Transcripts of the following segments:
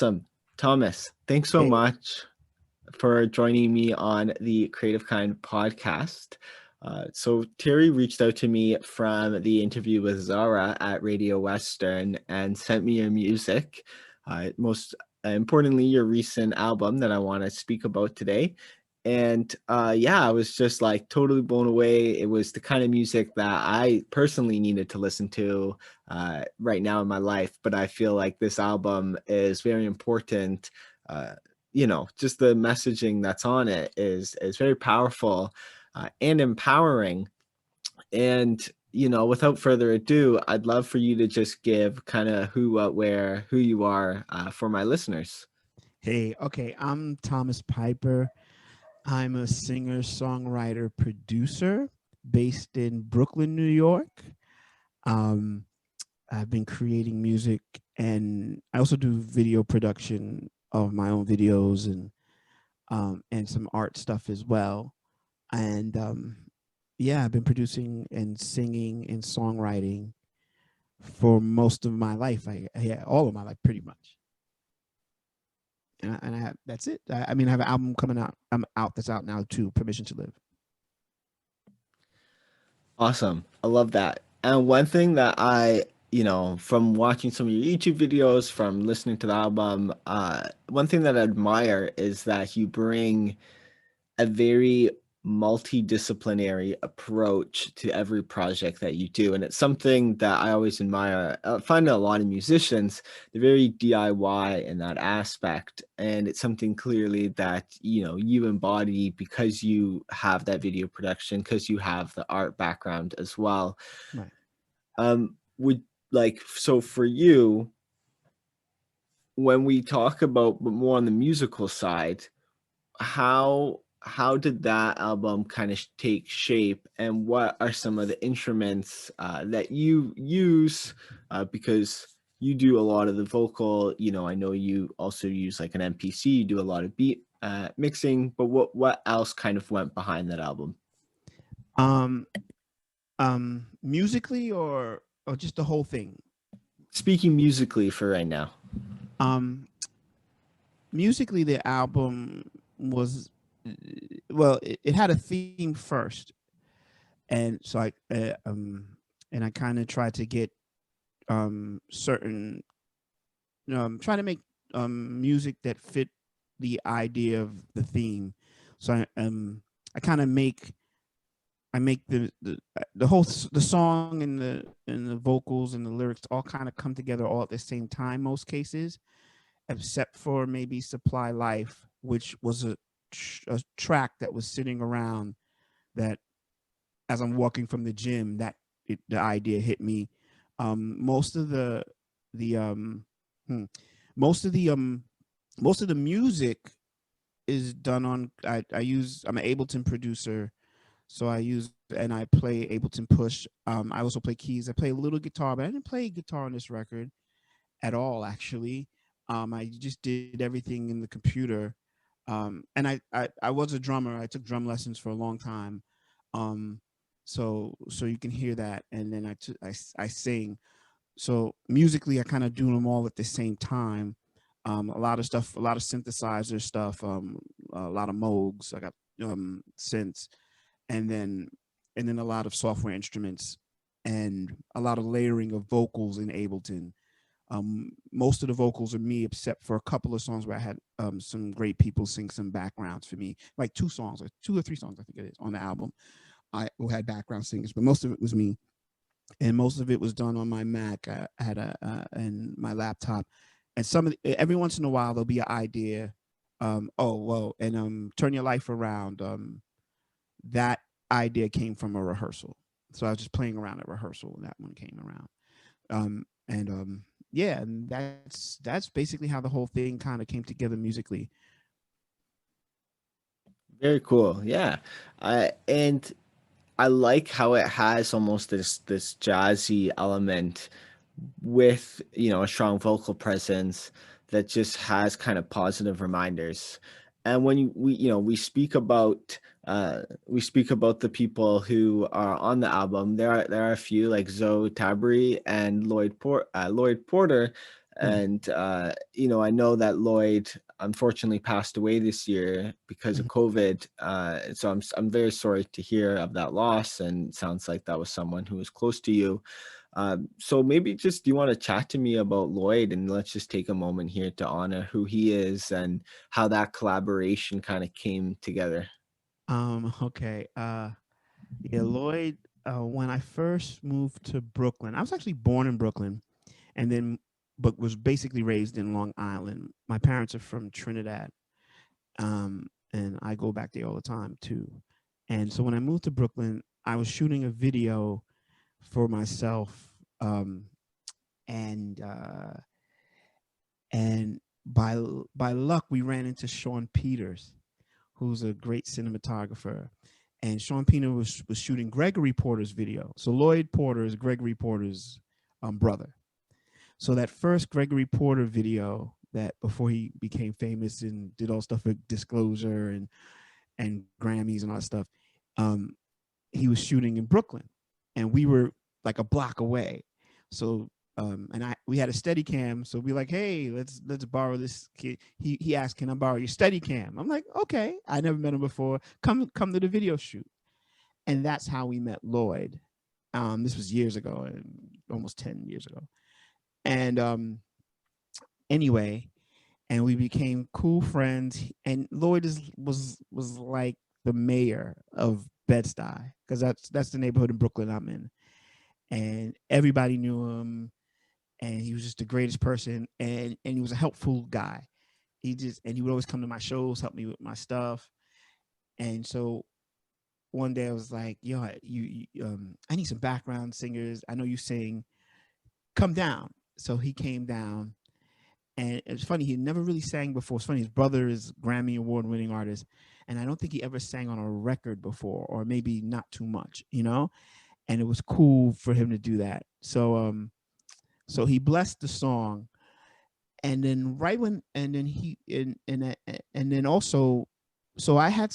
Awesome. Thomas, thanks so Hey, much for joining me on the Creative Kind podcast. So Terry reached out to me from the interview with Zara at Radio Western and sent me your music. Most importantly, your recent album that I want to speak about today. And yeah, I was just like totally blown away. It was the kind of music that I personally needed to listen to right now in my life. But I feel like this album is very important. Just the messaging that's on it is very powerful and empowering. And without further ado, I'd love for you to just give kind of who, what, where, who you are for my listeners. hey, okay. I'm Thomas Piper. I'm a singer, songwriter, producer based in Brooklyn, New York. Um, I've been creating music, and I also do video production of my own videos and some art stuff as well. And yeah, I've been producing and singing and songwriting for most of my life. Yeah, all of my life, pretty much. And I have, that's it. I mean, I have an album coming out. I'm out. That's out now too. Permission to Live. Awesome. I love that. And one thing that from watching some of your YouTube videos, from listening to the album, one thing that I admire is that you bring a very multidisciplinary approach to every project that you do. And it's something that I always admire. I find a lot of musicians, they're very DIY in that aspect. And it's something clearly that, you embody because you have that video production, because you have the art background as well. Right. So for you, when we talk about more on the musical side, how did that album kind of take shape, and what are some of the instruments that you use, because you do a lot of the vocal, I know you also use like an MPC, you do a lot of beat mixing, but what else kind of went behind that album? Um, Musically or just the whole thing. Speaking musically for right now. Um, Musically, the album was well. It had a theme first, and so and I kind of tried to get certain try to make music that fit the idea of the theme. So I kind of I make the whole the song and the vocals and the lyrics all kind of come together all at the same time most cases, except for maybe Supply Life, which was a track that was sitting around that as I'm walking from the gym the idea hit me. Most of the hmm, most of the most of the music is done on I'm an Ableton producer, so I use and I play Ableton Push. I also play keys. I play a little guitar, but I didn't play guitar on this record at all, actually. I just did everything in the computer. And I was a drummer. I took drum lessons for a long time. So you can hear that. And then I sing. So musically, I kind of do them all at the same time. A lot of stuff, a lot of synthesizer stuff, a lot of Moogs. I got synths, and then a lot of software instruments, and a lot of layering of vocals in Ableton. Most of the vocals are me, except for a couple of songs where I had some great people sing some backgrounds for me, like two or three songs, I think it is, on the album. I had background singers, but most of it was me, and most of it was done on my Mac. I had and my laptop, and every once in a while there'll be an idea. Turn Your Life Around. That idea came from a rehearsal, so I was just playing around at rehearsal, and that one came around. Yeah, and that's basically how the whole thing kind of came together musically. Very cool. Yeah. And I like how it has almost this jazzy element with, a strong vocal presence that just has kind of positive reminders. And when we speak about the people who are on the album, there are a few like Zoe Tabry and Lloyd Porter, And I know that Lloyd unfortunately passed away this year because of COVID. So I'm very sorry to hear of that loss, and it sounds like that was someone who was close to you. So maybe just, do you want to chat to me about Lloyd, and let's just take a moment here to honor who he is and how that collaboration kind of came together. Okay. Yeah, Lloyd, when I first moved to Brooklyn, I was actually born in Brooklyn and then, but was basically raised in Long Island. My parents are from Trinidad. And I go back there all the time too. And so when I moved to Brooklyn, I was shooting a video for myself. And, uh, and by luck, we ran into Sean Peters, who's a great cinematographer. And Sean Peters was shooting Gregory Porter's video. So Lloyd Porter is Gregory Porter's brother. So that first Gregory Porter video, that before he became famous and did all stuff with Disclosure and Grammys and all that stuff, he was shooting in Brooklyn, and we were like a block away. So we had a steady cam, so we like, hey, let's borrow this kid. He asked, can I borrow your steady cam? I'm like, okay. I never met him before. Come to the video shoot. And that's how we met Lloyd. This was years ago, almost 10 years ago. And anyway, and we became cool friends. And Lloyd was like the mayor of Bed-Stuy, because that's the neighborhood in Brooklyn I'm in. And everybody knew him, and he was just the greatest person, and he was a helpful guy. He would always come to my shows, help me with my stuff. And so one day I was like, yo, I need some background singers. I know you sing. Come down. So he came down, and it was funny. He never really sang before. It's funny. His brother is Grammy award-winning artist, and I don't think he ever sang on a record before, or maybe not too much, And it was cool for him to do that. So so he blessed the song, and then and then also, so I had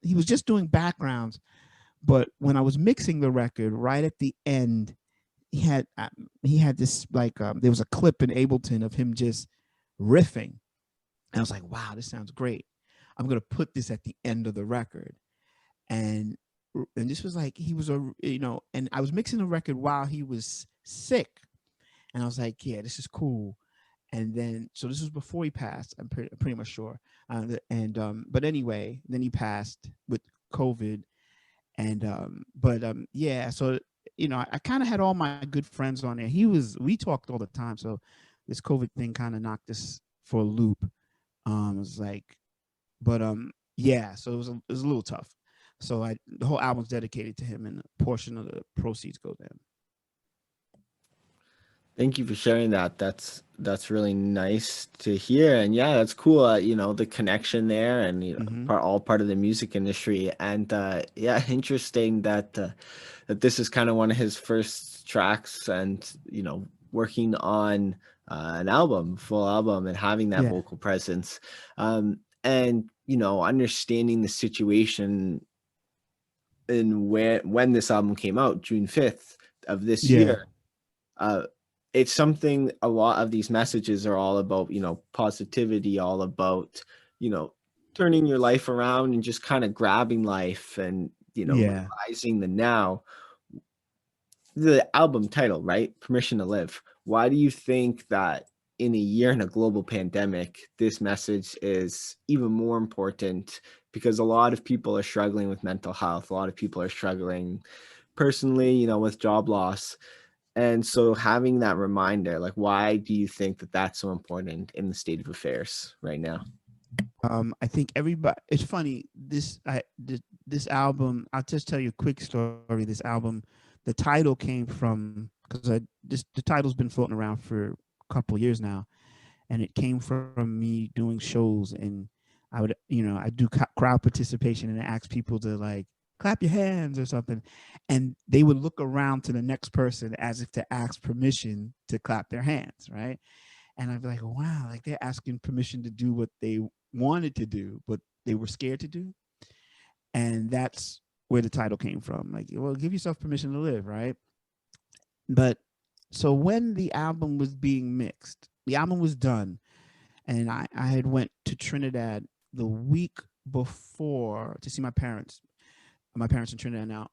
he was just doing backgrounds, but when I was mixing the record, right at the end, he had this like there was a clip in Ableton of him just riffing, and I was like, wow, this sounds great. I'm gonna put this at the end of the record. And this was like, he was and I was mixing the record while he was sick, and I was like, yeah, this is cool. And then, so this was before he passed, I'm pretty much sure. But anyway, then he passed with COVID. And yeah, so I kind of had all my good friends on there. We talked all the time, so this COVID thing kind of knocked us for a loop. It was like, but yeah, so it was a little tough. So the whole album's dedicated to him, and a portion of the proceeds go to him. Thank you for sharing that. That's really nice to hear. And yeah, that's cool. The connection there, and all part of the music industry. And yeah, interesting that that this is kind of one of his first tracks, and working on an album, full album, and having that vocal presence. And understanding the situation and when this album came out, June 5th of this year. It's something, a lot of these messages are all about, positivity, all about, turning your life around and just kind of grabbing life and, realizing the now. The album title, right? Permission to Live. Why do you think that in a year in a global pandemic, this message is even more important? Because a lot of people are struggling with mental health. A lot of people are struggling personally, with job loss. And so having that reminder, like, why do you think that that's so important in the state of affairs right now? I think everybody, it's funny, this album, I'll just tell you a quick story. This album, the title came from, because the title's been floating around for a couple of years now, and it came from me doing shows, and I would, I do crowd participation and ask people to like clap your hands or something, and they would look around to the next person as if to ask permission to clap their hands, right? And I'd be like, wow, like they're asking permission to do what they wanted to do, but they were scared to do. And that's where the title came from. Like, well, give yourself permission to live, right? But so when the album was being mixed, the album was done, and I had went to Trinidad the week before to see my parents. My parents in Trinidad now.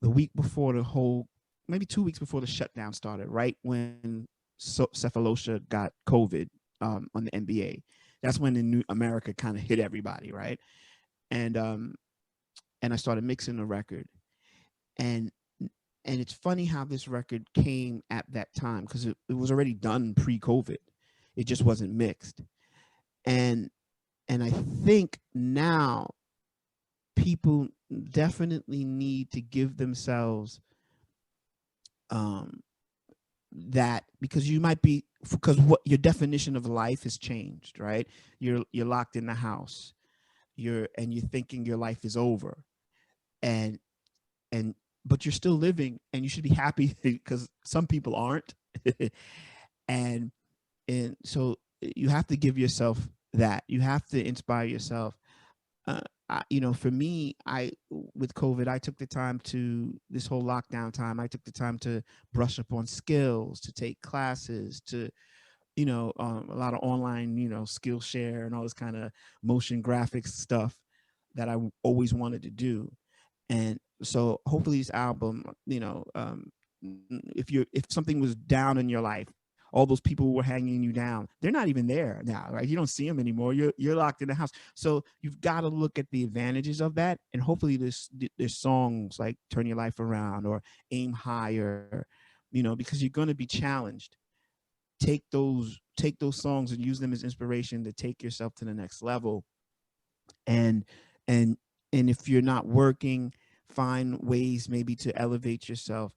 The week before the whole, maybe 2 weeks before the shutdown started, right when Cephalosha got COVID on the NBA. That's when the new America kind of hit everybody, right? And and I started mixing the record, and and it's funny how this record came at that time because it was already done pre-COVID. It just wasn't mixed, and and I think now people definitely need to give themselves um that, because you might be, because what your definition of life has changed, right? You're locked in the house, you're thinking your life is over, and and but you're still living, and you should be happy because some people aren't. and and so you have to give yourself that, you have to inspire yourself. For me, I with COVID, I took the time to, this whole lockdown time, I took the time to brush up on skills, to take classes, to a lot of online, Skillshare and all this kind of motion graphics stuff that I always wanted to do. And so hopefully this album, if something was down in your life, all those people who were hanging you down, they're not even there now, right? You don't see them anymore. You're locked in the house. So you've got to look at the advantages of that. And hopefully there's songs like Turn Your Life Around or Aim Higher, because you're going to be challenged. Take those songs and use them as inspiration to take yourself to the next level. And and and if you're not working, find ways maybe to elevate yourself.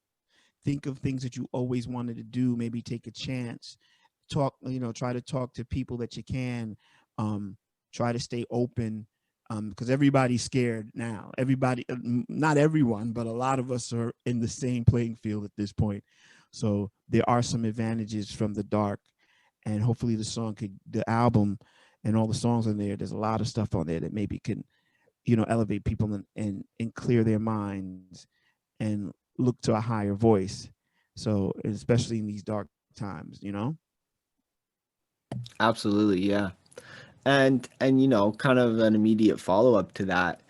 Think of things that you always wanted to do, maybe take a chance. Try to talk to people that you can. Try to stay open, because everybody's scared now. Everybody, not everyone, but a lot of us are in the same playing field at this point. So there are some advantages from the dark, and hopefully the album and all the songs in there, there's a lot of stuff on there that maybe can, elevate people and clear their minds and look to a higher voice. So especially in these dark times. Absolutely, yeah. And kind of an immediate follow-up to that,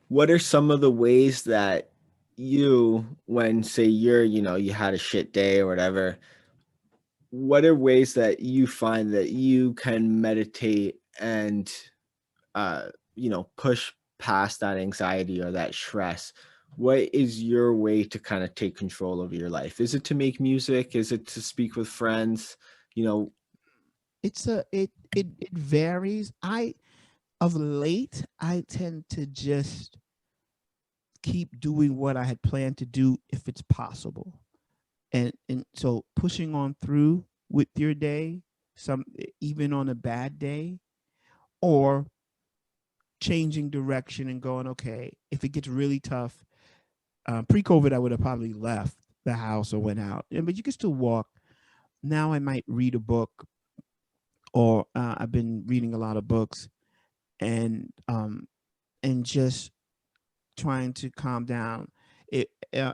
what are some of the ways that you, when say you had a shit day or whatever, what are ways that you find that you can meditate and push past that anxiety or that stress? What is your way to kind of take control of your life? Is it to make music? Is it to speak with friends? You know, It varies. Of late, I tend to just keep doing what I had planned to do if it's possible. And so pushing on through with your day, even on a bad day, or changing direction and going, okay, if it gets really tough, pre-COVID, I would have probably left the house or went out, but you can still walk. Now I might read a book, or I've been reading a lot of books, and just trying to calm down.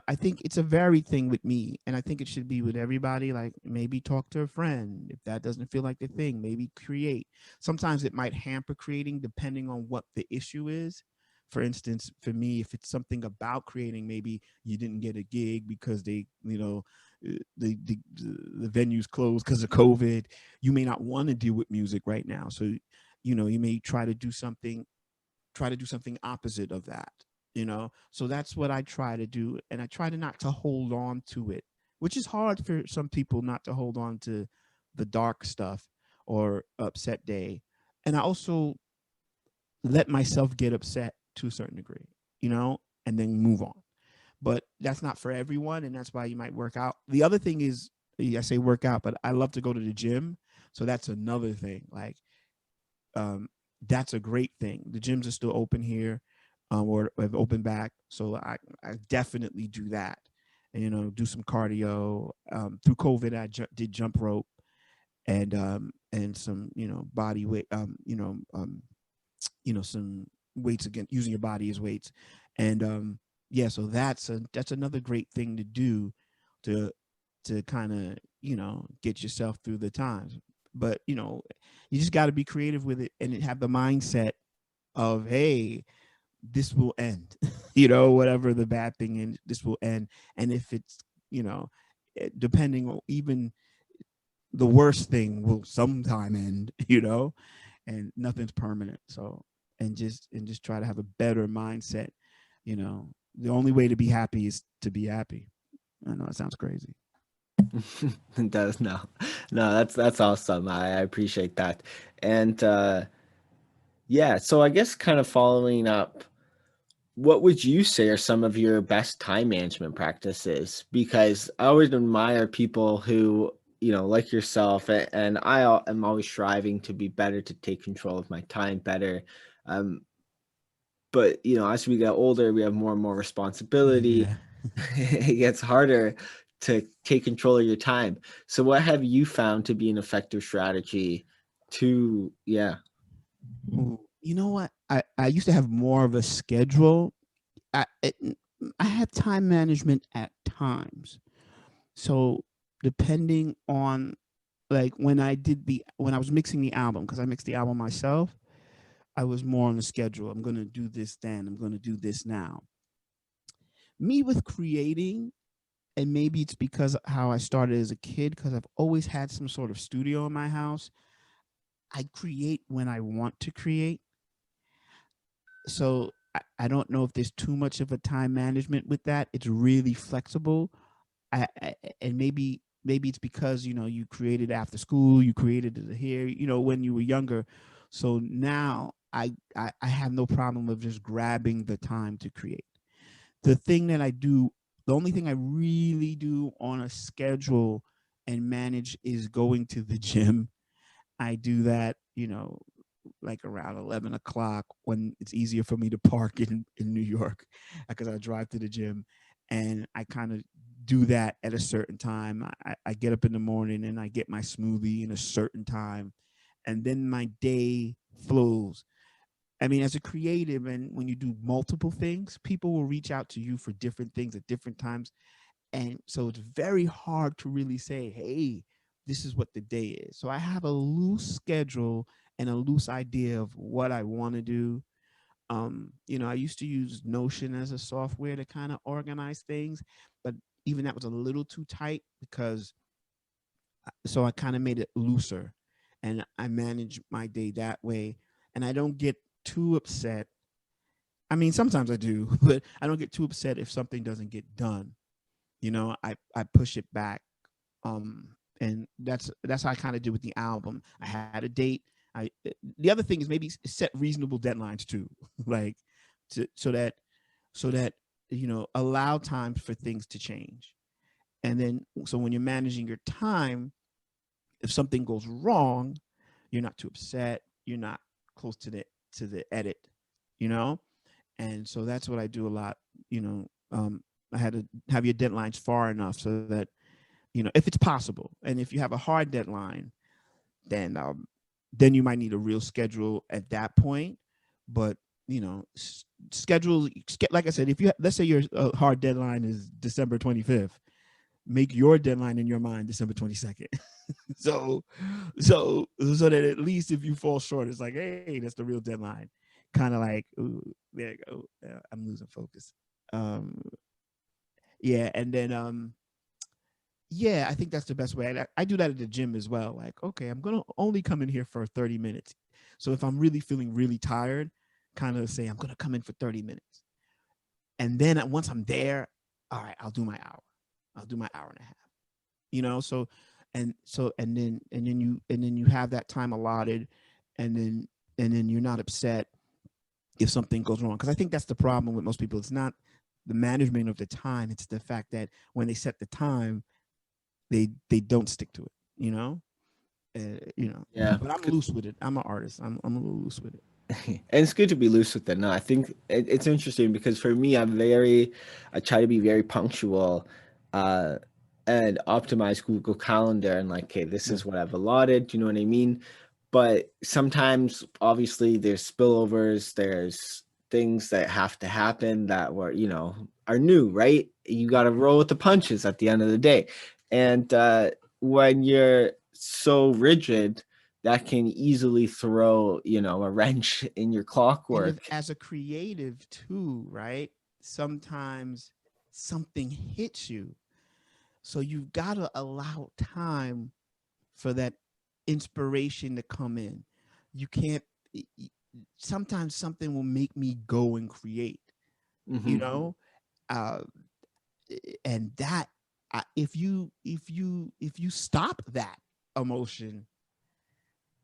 I think it's a varied thing with me, and I think it should be with everybody. Like maybe talk to a friend if that doesn't feel like the thing. Maybe create. Sometimes it might hamper creating depending on what the issue is. For instance, for me, if it's something about creating, maybe you didn't get a gig because the venues closed because of COVID. You may not want to deal with music right now, so you may try to do something opposite of that. So that's what I try to do, and I try to not to hold on to it, which is hard for some people, not to hold on to the dark stuff or upset day. And I also let myself get upset to a certain degree, and then move on. But that's not for everyone, and that's why you might work out. The other thing is, I say work out, but I love to go to the gym, so that's another thing. Like that's a great thing. The gyms are still open here, or have opened back, so I definitely do that. And do some cardio. Through COVID, I did jump rope, and some body weight, some weights, again, using your body as weights. And yeah, so that's another great thing to do, to to kind of, you know, get yourself through the times. But, you know, you just got to be creative with it and have the mindset of, hey, this will end, you know, whatever the bad thing is, this will end. And if it's, you know, depending on, even the worst thing will sometime end, you know, and nothing's permanent. So, and just try to have a better mindset. You know, the only way to be happy is to be happy. I know it sounds crazy. It does. No, that's awesome. I appreciate that. And yeah, so I guess kind of following up, what would you say are some of your best time management practices? Because I always admire people who, you know, like yourself, and am always striving to be better, to take control of my time better. Um, but you know, as we get older, we have more and more responsibility. Yeah. It gets harder to take control of your time. So what have you found to be an effective strategy to, yeah. Ooh, you know what? I used to have more of a schedule. I had time management at times. So depending on, like, when I was mixing the album, because I mixed the album myself, I was more on the schedule. I'm gonna do this then. I'm gonna do this now. Me with creating, and maybe it's because of how I started as a kid, because I've always had some sort of studio in my house. I create when I want to create. So I don't know if there's too much of a time management with that. It's really flexible. And maybe it's because, you know, you created after school, you created it here, you know, when you were younger. So now I have no problem of just grabbing the time to create. The thing that I do, the only thing I really do on a schedule and manage is going to the gym. I do that, you know, like around 11 o'clock, when it's easier for me to park in New York, because I drive to the gym, and I kind of do that at a certain time. I get up in the morning and I get my smoothie in a certain time, and then my day flows. I mean, as a creative, and when you do multiple things, people will reach out to you for different things at different times. And so it's very hard to really say, hey, this is what the day is. So I have a loose schedule and a loose idea of what I want to do. You know, I used to use Notion as a software to kind of organize things, but even that was a little too tight, because so I kind of made it looser, and I manage my day that way. And I don't get too upset. I mean, sometimes I do, but I don't get too upset if something doesn't get done. You know, I push it back. And that's how I kind of do with the album. I had a date. The other thing is maybe set reasonable deadlines too, like, so that, you know, allow time for things to change. And then, so when you're managing your time, if something goes wrong, you're not too upset. You're not close to the edit, you know. And so that's what I do a lot. You know, I had to have your deadlines far enough so that, you know, if it's possible, and if you have a hard deadline, then you might need a real schedule at that point. But, you know, schedule, like I said, if you, let's say your hard deadline is December 25th, make your deadline in your mind December 22nd. so that at least if you fall short, it's like, hey, that's the real deadline. Kind of like, ooh, there you go. I'm losing focus. Yeah, and then yeah, I think that's the best way. I do that at the gym as well. Like, okay, I'm gonna only come in here for 30 minutes. So if I'm really feeling really tired, kind of say I'm gonna come in for 30 minutes. And then once I'm there, all right, I'll do my hour. I'll do my hour and a half. You know, and then you have that time allotted, and then you're not upset if something goes wrong. Because I think that's the problem with most people. It's not the management of the time. It's the fact that when they set the time, they don't stick to it, you know. You know, Yeah. but I'm loose with it. I'm an artist. I'm a little loose with it. And it's good to be loose with it. No, I think it's interesting because for me, I try to be very punctual, uh, and optimize Google Calendar and like, okay, this Yeah. is what I've allotted. Do you know what I mean? But sometimes, obviously, there's spillovers, there's things that have to happen that were, you know, are new, right? You got to roll with the punches at the end of the day. And when you're so rigid, that can easily throw, a wrench in your And if, clockwork. as a creative too, right? Sometimes something hits you. So you've got to allow time for that inspiration to come in. You can't, sometimes something will make me go and create, you Hmm. know? Uh, and that, if you stop that emotion,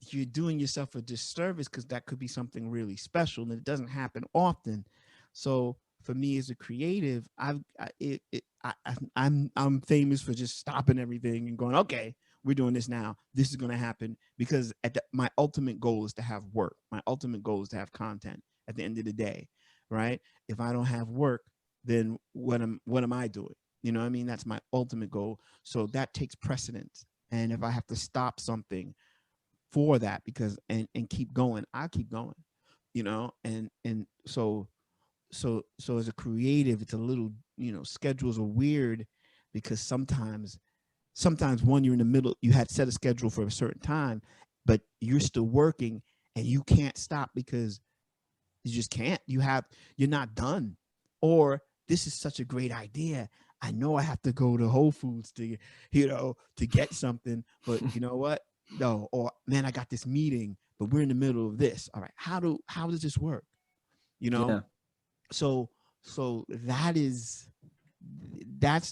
you're doing yourself a disservice, because that could be something really special and it doesn't happen often. So for me as a creative, I'm famous for just stopping everything and going, okay, we're doing this now. This is going to happen, because my ultimate goal is to have work. My ultimate goal is to have content at the end of the day, right? If I don't have work, then what am I doing? You know what I mean? That's my ultimate goal. So that takes precedence. And if I have to stop something for that, because and keep going, I keep going, and so as a creative, it's a little, schedules are weird, because sometimes one, you're in the middle, you had set a schedule for a certain time, but you're still working and you can't stop, because you just can't. You're not done. Or this is such a great idea, I know I have to go to Whole Foods to get something, but you know what, no. Or man, I got this meeting, but we're in the middle of this. All right, how does this work, you know Yeah. so so that's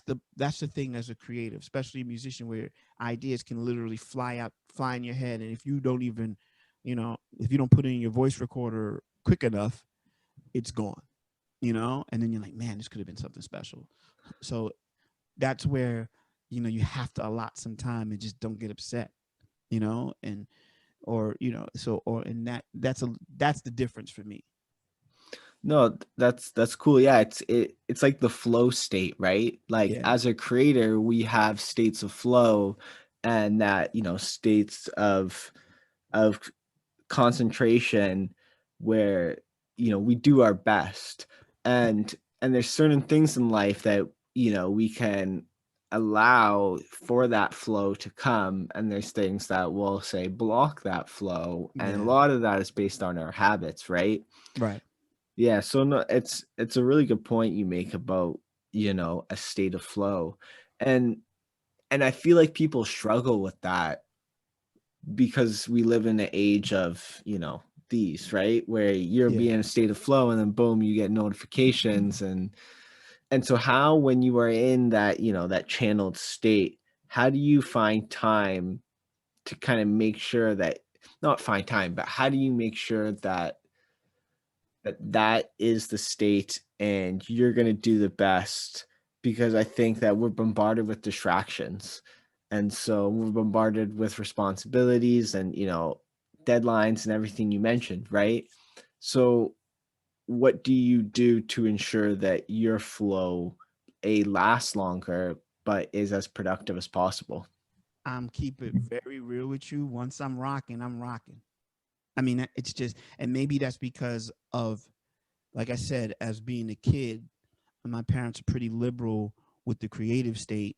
the thing as a creative, especially a musician, where ideas can literally fly in your head, and if you don't even, if you don't put it in your voice recorder quick enough, it's gone, and then you're like, man, this could have been something special. So that's where, you have to allot some time and just don't get upset, and or so, or and that's the difference for me. No, that's cool. Yeah, it's like the flow state, right? Like Yeah, as a creator, we have states of flow, and that, states of concentration where, we do our best. And there's certain things in life that, we can allow for that flow to come, and there's things that will say block that flow, and a yeah, lot of that is based on our habits, right? right. Yeah, so no, it's a really good point you make about, a state of flow. And I feel like people struggle with that because we live in an age of, these, right? Where you're Yeah. being in a state of flow, and then boom, you get notifications. And so how, when you are in that, that channeled state, how do you find time to kind of make sure that, not find time, but how do you make sure that that is the state and you're going to do the best? Because I think that we're bombarded with distractions, and so we're bombarded with responsibilities and, deadlines and everything you mentioned, right? So what do you do to ensure that your flow lasts longer but is as productive as possible? I'm keep it very real with you. Once I'm rocking, I'm rocking. I mean, it's just, and maybe that's because of, like I said, as being a kid, my parents are pretty liberal with the creative state.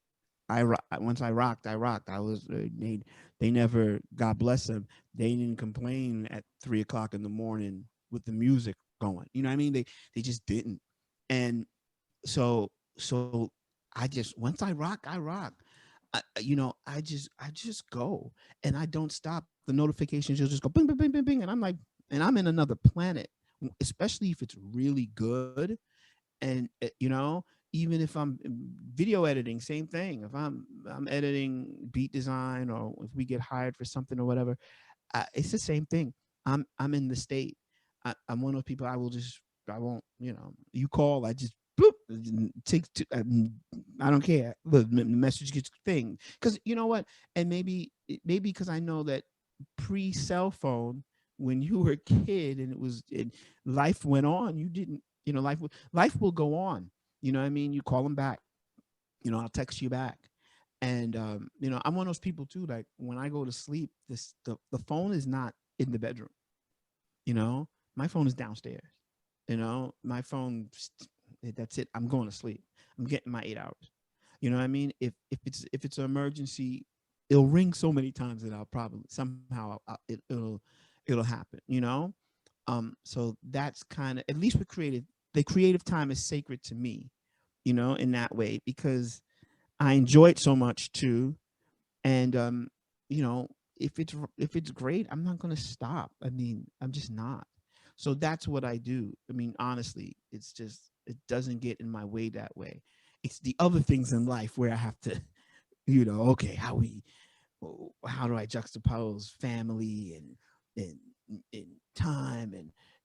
Once I rocked, I rocked. I was they never, God bless them, they didn't complain at 3 o'clock in the morning with the music going. You know what I mean? They just didn't. And so I just, once I rock, I rock. I just go, and I don't stop. The notifications will just go bing, bing, bing, bing, bing, and I'm like, and I'm in another planet, especially if it's really good. And even if I'm video editing, same thing. If I'm editing beat design, or if we get hired for something or whatever, it's the same thing. I'm in the state. I'm one of those people. I won't. You call, I just bloop, take. I don't care. The message gets thing, because you know what? And maybe because I know that pre cell phone, when you were a kid and life went on, you didn't. Life will go on. You know what I mean? You call them back. I'll text you back. And I'm one of those people too. Like when I go to sleep, the phone is not in the bedroom. You know, my phone is downstairs. My phone. That's it. I'm going to sleep. I'm getting my 8 hours. You know what I mean? If it's an emergency, it'll ring so many times that I'll probably somehow it'll happen. You know, so that's kind of, at least with creative, the creative time is sacred to me. You know, in that way, because I enjoy it so much too. And you know, if it's great, I'm not gonna stop. I mean, I'm just not. So that's what I do. I mean, honestly, it's just, it doesn't get in my way that way. It's the other things in life where I have to, you know, okay, how do I juxtapose family and time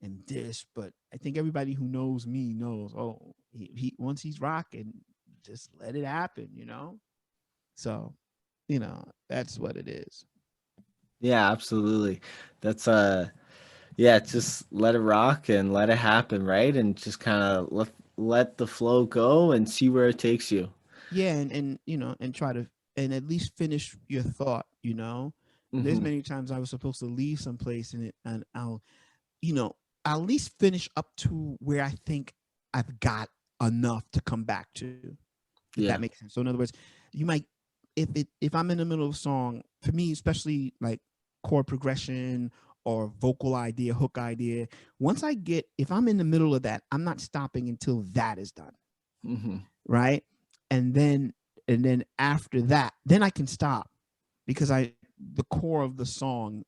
and this? But I think everybody who knows me knows, oh, he once he's rocking, just let it happen, you know. So, you know, that's what it is. Yeah, absolutely. That's yeah, just let it rock and let it happen, right? And just kind of let the flow go and see where it takes you. Yeah, and you know, and try to, and at least finish your thought, you know. There's Hmm. many times I was supposed to leave someplace and I'll, you know, I'll at least finish up to where I think I've got enough to come back to, if that Yeah. makes sense. So in other words, you might, if I'm in the middle of a song, for me, especially like chord progression or vocal idea, hook idea, once I get, if I'm in the middle of that, I'm not stopping until that is done, Hmm. right? And then after that, then I can stop, because I, the core of the song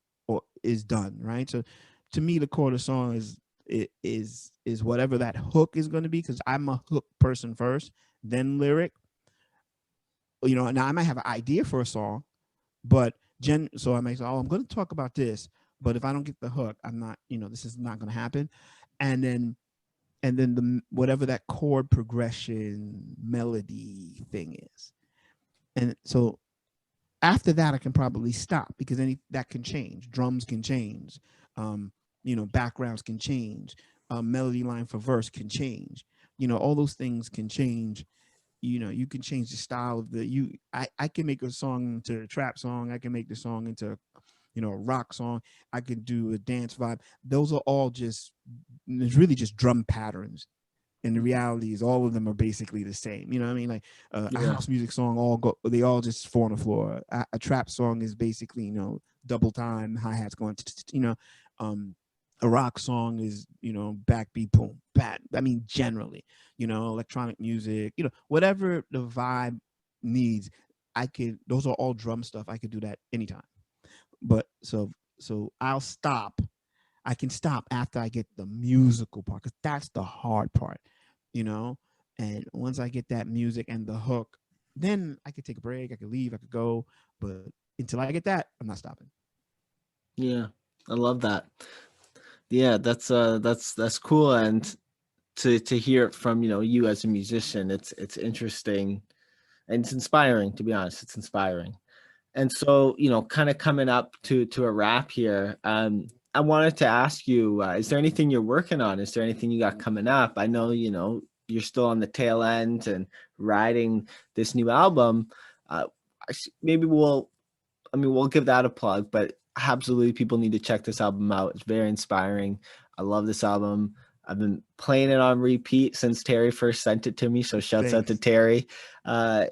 is done, right? So to me, the core of the song is whatever that hook is going to be, because I'm a hook person first, then lyric. You know, now I might have an idea for a song, but so I might say, oh, I'm going to talk about this, but if I don't get the hook, I'm not, you know, this is not going to happen. And then the whatever that chord progression melody thing is, and so after that I can probably stop, because any that can change, drums can change, um you know, backgrounds can change, melody line for verse can change, you know, all those things can change. You know, you can change the style of the, I can make a song into a trap song, I can make the song into, you know, a rock song, I can do a dance vibe. Those are all just, it's really just drum patterns, and the reality is all of them are basically the same. You know what I mean? Like a Yeah. house music song, all go, they all just fall on the floor. A trap song is basically, you know, double time, hi hats going, you know. Um, a rock song is, you know, backbeat, boom, bat. I mean, generally, you know, electronic music, you know, whatever the vibe needs, I could. Those are all drum stuff. I could do that anytime. But so I'll stop. I can stop after I get the musical part, because that's the hard part, you know. And once I get that music and the hook, then I could take a break. I could leave. I could go. But until I get that, I'm not stopping. Yeah. I love that. Yeah, that's cool. And to hear it from, you as a musician, it's interesting and it's inspiring, to be honest. It's inspiring. And so, kind of coming up to a wrap here, I wanted to ask you, is there anything you're working on? Is there anything you got coming up? I know, you're still on the tail end and writing this new album. Uh, Maybe we'll give that a plug, but absolutely people need to check this album out. It's very inspiring. I love this album. I've been playing it on repeat since Terry first sent it to me. So shouts out to Thanks. Terry. Uh,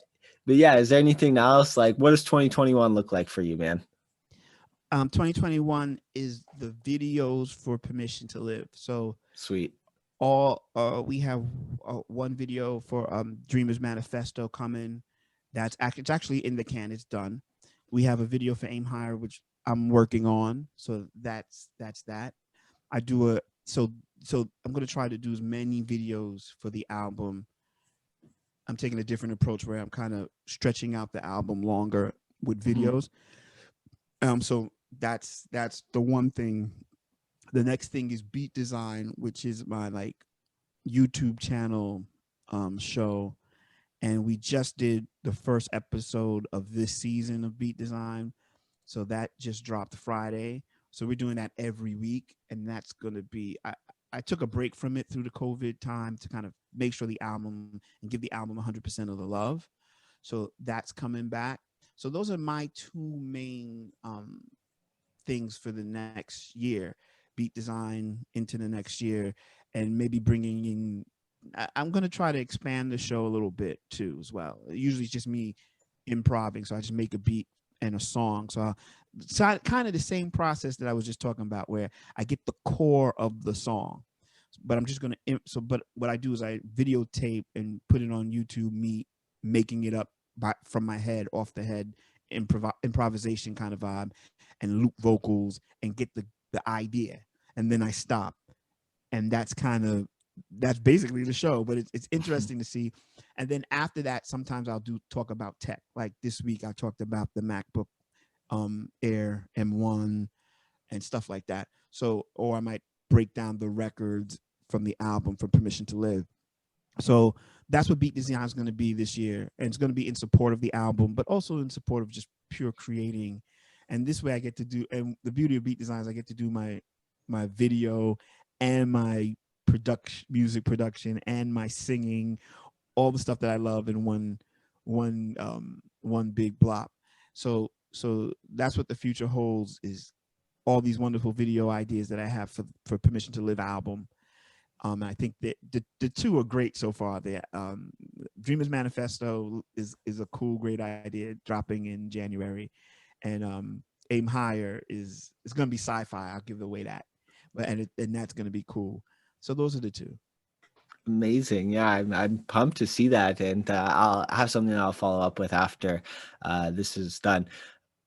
but yeah, is there anything else? Like, what does 2021 look like for you, man? 2021 is the videos for Permission to Live. So Sweet. all we have one video for Dreamers Manifesto coming. That's it's actually in the can. It's done. We have a video for Aim Higher, which I'm working on. So that's that. I do a so I'm gonna try to do as many videos for the album. I'm taking a different approach where I'm kind of stretching out the album longer with Mhm. videos. So that's the one thing. The next thing is Beat Design, which is my like YouTube channel show, and we just did the first episode of this season of Beat Design. So that just dropped Friday. So we're doing that every week, and that's gonna be. I took a break from it through the COVID time to kind of make sure the album and give the album 100% of the love. So that's coming back. So those are my two main things for the next year: Beat Design into the next year, and maybe bringing in I'm going to try to expand the show a little bit too as well. Usually it's just me improvising, so I just make a beat and a song. So kind of the same process that I was just talking about, where I get the core of the song, but I'm just going to but what I do is I videotape and put it on YouTube, me making it up from my head, off the head, improvisation kind of vibe, and loop vocals and get the idea, and then I stop, and that's basically the show. But it's interesting to see. And then after that, sometimes I'll talk about tech. Like this week I talked about the MacBook Air M1 and stuff like that. So, or I might break down the records from the album for Permission to Live. So that's what Beat Design is going to be this year, and it's going to be in support of the album, but also in support of just pure creating. And this way I get to do, and the beauty of Beat Design is I get to do my video and my music production and my singing, all the stuff that I love in one big block. So that's what the future holds, is all these wonderful video ideas that I have for Permission to Live album. I think that the two are great so far. The Dreamers Manifesto is a cool, great idea, dropping in January, and Aim Higher is going to be sci-fi. I'll give away that, but and that's going to be cool. So those are the two. Amazing. Yeah, I'm pumped to see that, and I'll have something I'll follow up with after this is done.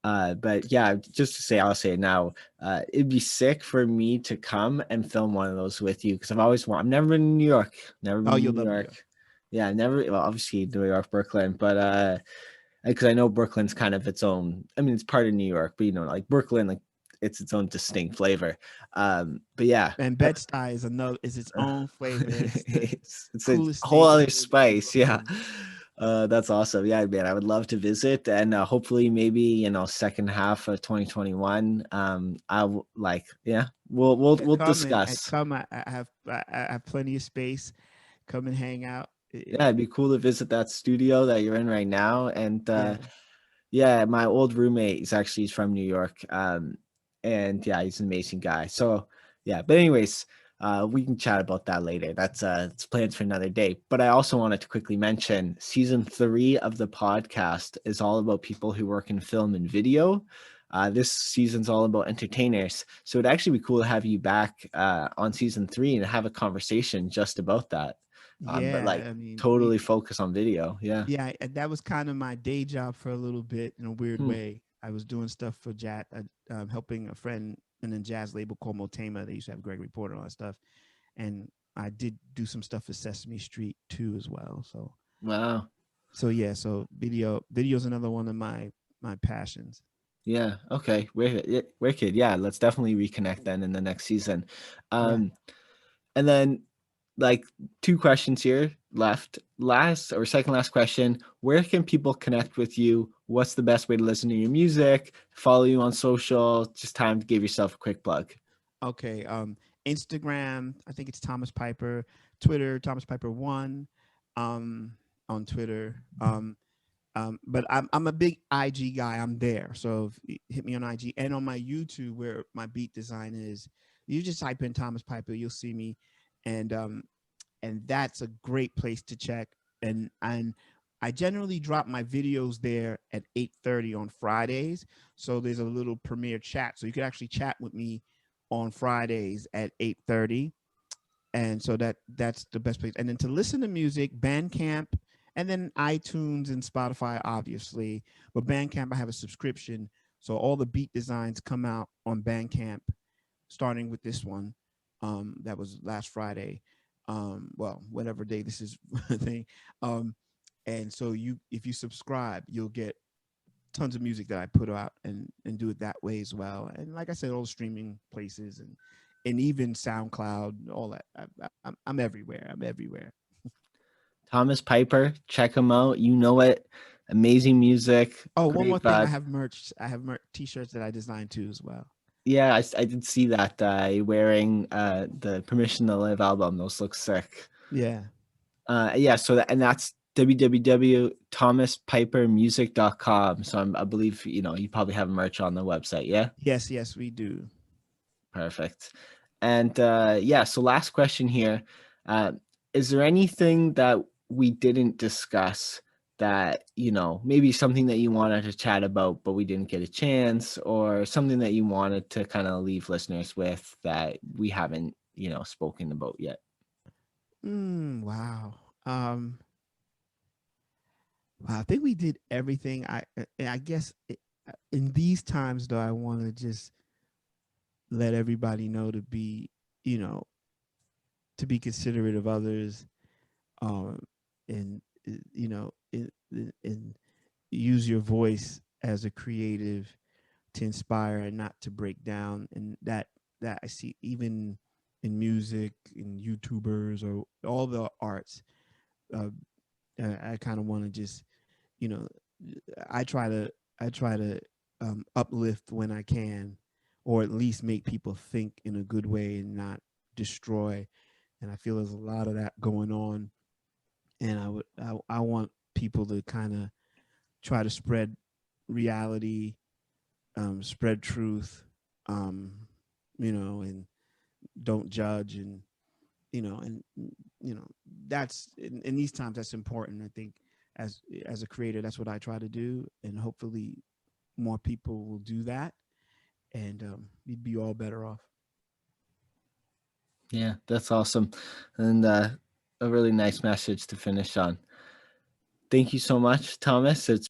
But yeah, just to say, I'll say it now, it'd be sick for me to come and film one of those with you, because I've never been in New York, never been in New York. Yeah, well, obviously New York, Brooklyn, but because I know Brooklyn's kind of its own, I mean, it's part of New York, but like Brooklyn, like it's its own distinct flavor. But yeah. And Bed-Stuy is its own flavor. It's a whole other spice. Yeah. That's awesome. Yeah, man, I would love to visit, and hopefully maybe second half of 2021. I'll we'll discuss. I have plenty of space. Come and hang out. Yeah, it'd be cool to visit that studio that you're in right now. And yeah, my old roommate he's from New York. And yeah, he's an amazing guy. So yeah, but anyways, we can chat about that later. That's it's plans for another day. But I also wanted to quickly mention season 3 of the podcast is all about people who work in film and video. This season's all about entertainers. So it'd actually be cool to have you back on season 3 and have a conversation just about that. But totally focus on video. Yeah. Yeah. That was kind of my day job for a little bit, in a weird way. I was doing stuff for jazz, helping a friend in a jazz label called Motema. They used to have Gregory Porter and all that stuff. And I did do some stuff for Sesame Street too as well. So wow. So yeah, so video's another one of my passions. Yeah. Okay. Wicked. Yeah. Let's definitely reconnect then in the next season. And then like 2 questions here left. Second last question. Where can people connect with you? What's the best way to listen to your music? Follow you on social? Just time to give yourself a quick plug. Okay. Instagram, I think it's Thomas Piper. Twitter, Thomas Piper 1. On Twitter. But I'm a big IG guy. I'm there. So hit me on IG and on my YouTube, where my beat design is. You just type in Thomas Piper, you'll see me. And that's a great place to check. And I generally drop my videos there at 8:30 on Fridays. So there's a little premiere chat. So you could actually chat with me on Fridays at 8:30. And so that's the best place. And then to listen to music, Bandcamp, and then iTunes and Spotify, obviously. But Bandcamp, I have a subscription. So all the beat designs come out on Bandcamp, starting with this one. That was last Friday. Well, whatever day this is thing. And so if you subscribe, you'll get tons of music that I put out and do it that way as well. And like I said, all the streaming places and even SoundCloud, all that. I'm everywhere. I'm everywhere. Thomas Piper, check him out. You know it. Amazing music. Oh, one more thing. I have merch. I have t-shirts that I designed too as well. Yeah, I did see that wearing the Permission to Live album. Those look sick. Yeah. Yeah. So that's www.thomaspipermusic.com. So I believe you probably have merch on the website. Yeah. Yes, we do. Perfect. And yeah. So last question here. is there anything that we didn't discuss that, maybe something that you wanted to chat about, but we didn't get a chance, or something that you wanted to kind of leave listeners with that we haven't, spoken about yet? Wow. Wow, I think we did everything. I guess in these times, though, I want to just let everybody know to be, to be considerate of others, um, and and use your voice as a creative to inspire and not to break down. And that I see even in music, in YouTubers, or all the arts. Uh, I kind of want to just, you know, I try to uplift when I can, or at least make people think in a good way and not destroy. And I feel there's a lot of that going on, and I want people to kind of try to spread reality, spread truth, um, and don't judge, and and that's in these times that's important. I think as a creator, that's what I try to do, and hopefully more people will do that, and we'd be all better off. Yeah, that's awesome. And a really nice message to finish on. Thank you so much, Thomas. It's